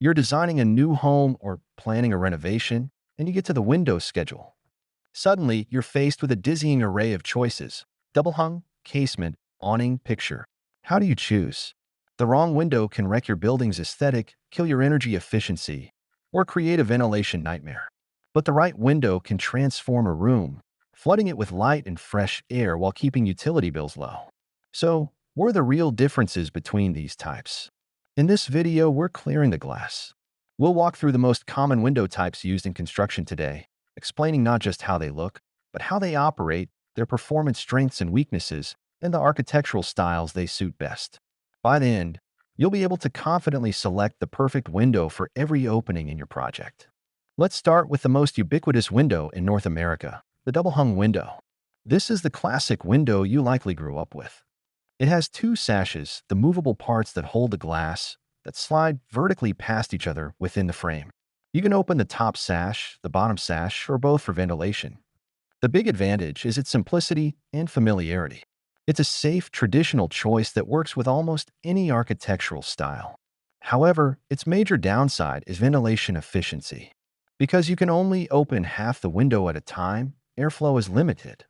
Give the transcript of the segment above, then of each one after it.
You're designing a new home or planning a renovation, and you get to the window schedule. Suddenly, you're faced with a dizzying array of choices: double hung, casement, awning, picture. How do you choose? The wrong window can wreck your building's aesthetic, kill your energy efficiency, or create a ventilation nightmare. But the right window can transform a room, flooding it with light and fresh air while keeping utility bills low. So, what are the real differences between these types? In this video, we're clearing the glass. We'll walk through the most common window types used in construction today, explaining not just how they look, but how they operate, their performance strengths and weaknesses, and the architectural styles they suit best. By the end, you'll be able to confidently select the perfect window for every opening in your project. Let's start with the most ubiquitous window in North America, the double-hung window. This is the classic window you likely grew up with. It has two sashes, the movable parts that hold the glass, that slide vertically past each other within the frame. You can open the top sash, the bottom sash, or both for ventilation. The big advantage is its simplicity and familiarity. It's a safe, traditional choice that works with almost any architectural style. However, its major downside is ventilation efficiency. Because you can only open half the window at a time, airflow is limited.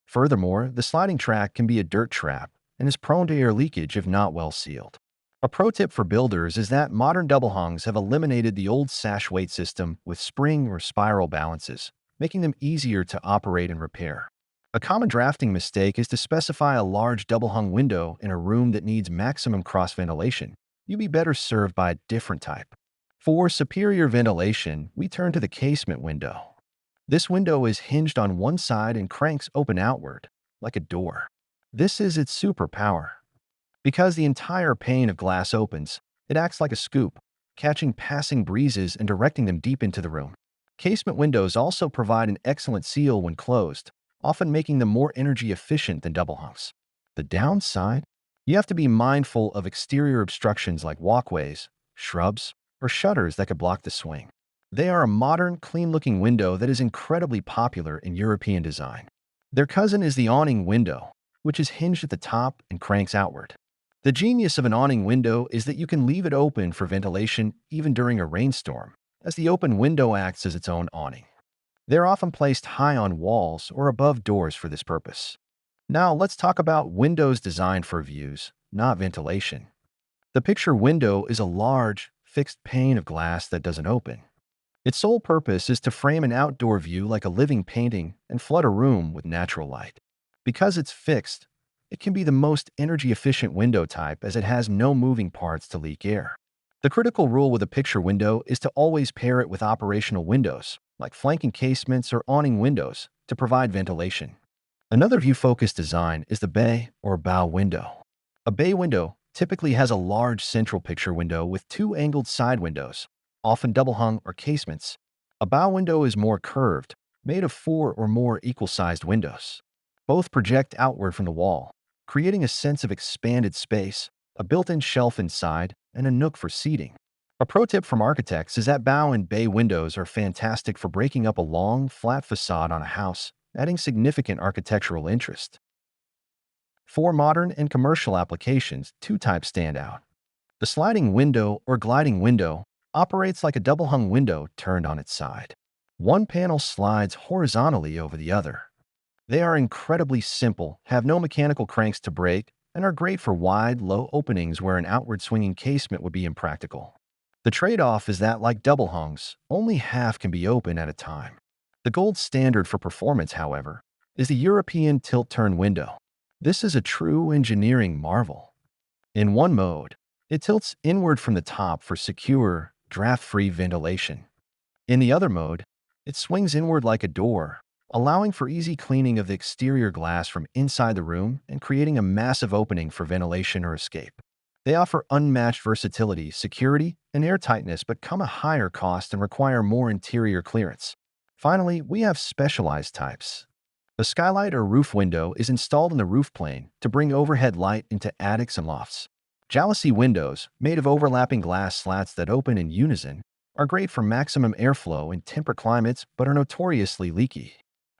Furthermore, the sliding track can be a dirt trap and is prone to air leakage if not well sealed. A pro tip for builders is that modern double hungs have eliminated the old sash weight system with spring or spiral balances, making them easier to operate and repair. A common drafting mistake is to specify a large double hung window in a room that needs maximum cross ventilation. You'd be better served by a different type. For superior ventilation, we turn to the casement window. This window is hinged on one side and cranks open outward, like a door. This is its superpower. Because the entire pane of glass opens, it acts like a scoop, catching passing breezes and directing them deep into the room. Casement windows also provide an excellent seal when closed, often making them more energy efficient than double hungs. The downside? You have to be mindful of exterior obstructions like walkways, shrubs, or shutters that could block the swing. They are a modern, clean-looking window that is incredibly popular in European design. Their cousin is the awning window, which is hinged at the top and cranks outward. The genius of an awning window is that you can leave it open for ventilation even during a rainstorm, as the open window acts as its own awning. They're often placed high on walls or above doors for this purpose. Now let's talk about windows designed for views, not ventilation. The picture window is a large, fixed pane of glass that doesn't open. Its sole purpose is to frame an outdoor view like a living painting and flood a room with natural light. Because it's fixed, it can be the most energy-efficient window type as it has no moving parts to leak air. The critical rule with a picture window is to always pair it with operational windows, like flanking casements or awning windows, to provide ventilation. Another view-focused design is the bay or bow window. A bay window typically has a large central picture window with two angled side windows, often double-hung or casements. A bow window is more curved, made of 4 or more equal-sized windows. Both project outward from the wall, creating a sense of expanded space, a built-in shelf inside, and a nook for seating. A pro tip from architects is that bow and bay windows are fantastic for breaking up a long, flat facade on a house, adding significant architectural interest. For modern and commercial applications, two types stand out. The sliding window or gliding window operates like a double-hung window turned on its side. One panel slides horizontally over the other. They are incredibly simple, have no mechanical cranks to break, and are great for wide, low openings where an outward swinging casement would be impractical. The trade-off is that, like double hungs, only half can be open at a time. The gold standard for performance, however, is the European tilt-turn window. This is a true engineering marvel. In one mode, it tilts inward from the top for secure, draft-free ventilation. In the other mode, it swings inward like a door, allowing for easy cleaning of the exterior glass from inside the room and creating a massive opening for ventilation or escape. They offer unmatched versatility, security, and airtightness, but come at a higher cost and require more interior clearance. Finally, we have specialized types. A skylight or roof window is installed in the roof plane to bring overhead light into attics and lofts. Jalousie windows, made of overlapping glass slats that open in unison, are great for maximum airflow in temperate climates but are notoriously leaky.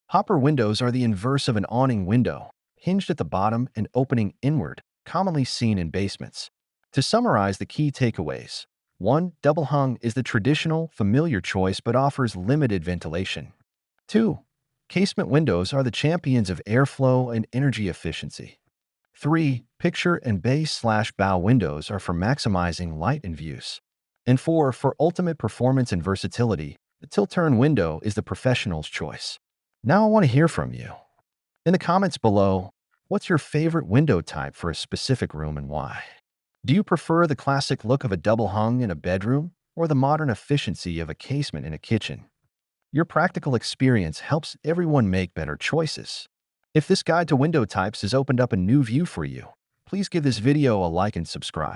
Hopper windows are the inverse of an awning window, hinged at the bottom and opening inward, commonly seen in basements. To summarize the key takeaways, 1. Double hung is the traditional, familiar choice but offers limited ventilation. 2. Casement windows are the champions of airflow and energy efficiency. 3. Picture and base/bow windows are for maximizing light and views. And 4. For ultimate performance and versatility, the tilt-turn window is the professional's choice. Now I want to hear from you. In the comments below, what's your favorite window type for a specific room and why? Do you prefer the classic look of a double hung in a bedroom or the modern efficiency of a casement in a kitchen? Your practical experience helps everyone make better choices. If this guide to window types has opened up a new view for you, please give this video a like and subscribe.